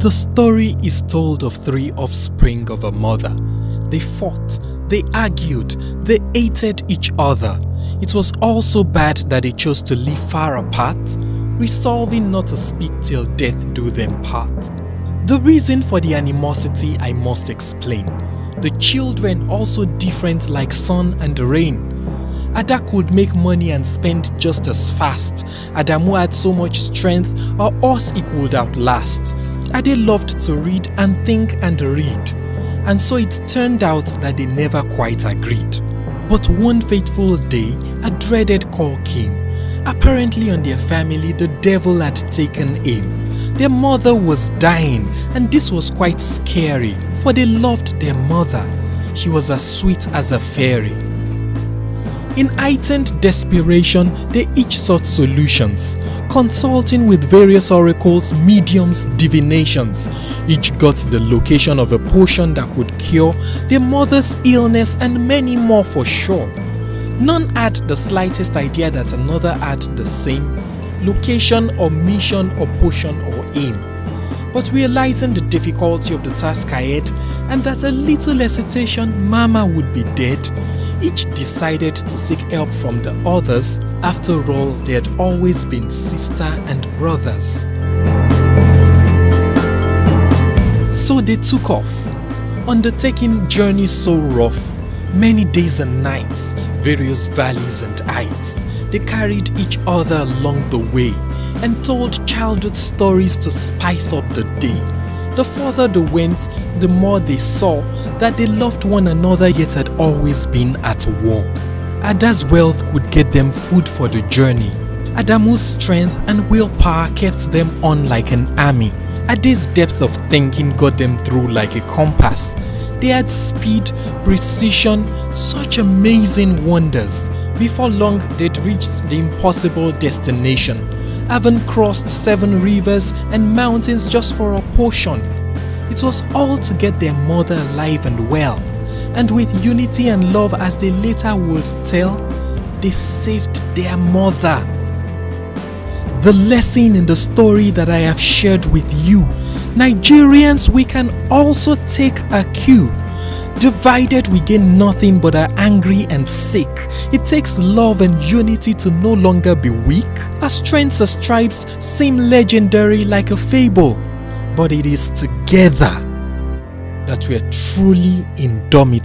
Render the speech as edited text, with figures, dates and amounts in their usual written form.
The story is told of three offspring of a mother. They fought, they argued, they hated each other. It was all so bad that they chose to live far apart, resolving not to speak till death do them part. The reason for the animosity I must explain. The children also different like sun and rain. Ada could make money and spend just as fast. Adamu had so much strength, or us he could outlast. Ade loved to read and think and read. And so it turned out that they never quite agreed. But one fateful day, a dreaded call came. Apparently on their family, the devil had taken aim. Their mother was dying, and this was quite scary, for they loved their mother. She was as sweet as a fairy. In heightened desperation, they each sought solutions, consulting with various oracles, mediums, divinations. Each got the location of a potion that could cure their mother's illness and many more for sure. None had the slightest idea that another had the same location or mission or potion or aim. But realizing the difficulty of the task ahead and that a little hesitation Mama would be dead, each decided to seek help from the others. After all, they had always been sister and brothers. So they took off, undertaking journeys so rough, many days and nights, various valleys and heights. They carried each other along the way and told childhood stories to spice up the day. The further they went, the more they saw that they loved one another yet had always been at war. Ada's wealth could get them food for the journey. Adamu's strength and willpower kept them on like an army. Ade's depth of thinking got them through like a compass. They had speed, precision, such amazing wonders. Before long, they'd reached the impossible destination, having crossed 7 rivers and mountains just for a potion. It was all to get their mother alive and well, and with unity and love, as they later would tell, they saved their mother. The lesson in the story that I have shared with you, Nigerians, we can also take a cue. Divided we gain nothing but are angry and sick. It takes love and unity to no longer be weak. Our strengths as tribes seem legendary like a fable, but it is together that we are truly indomitable.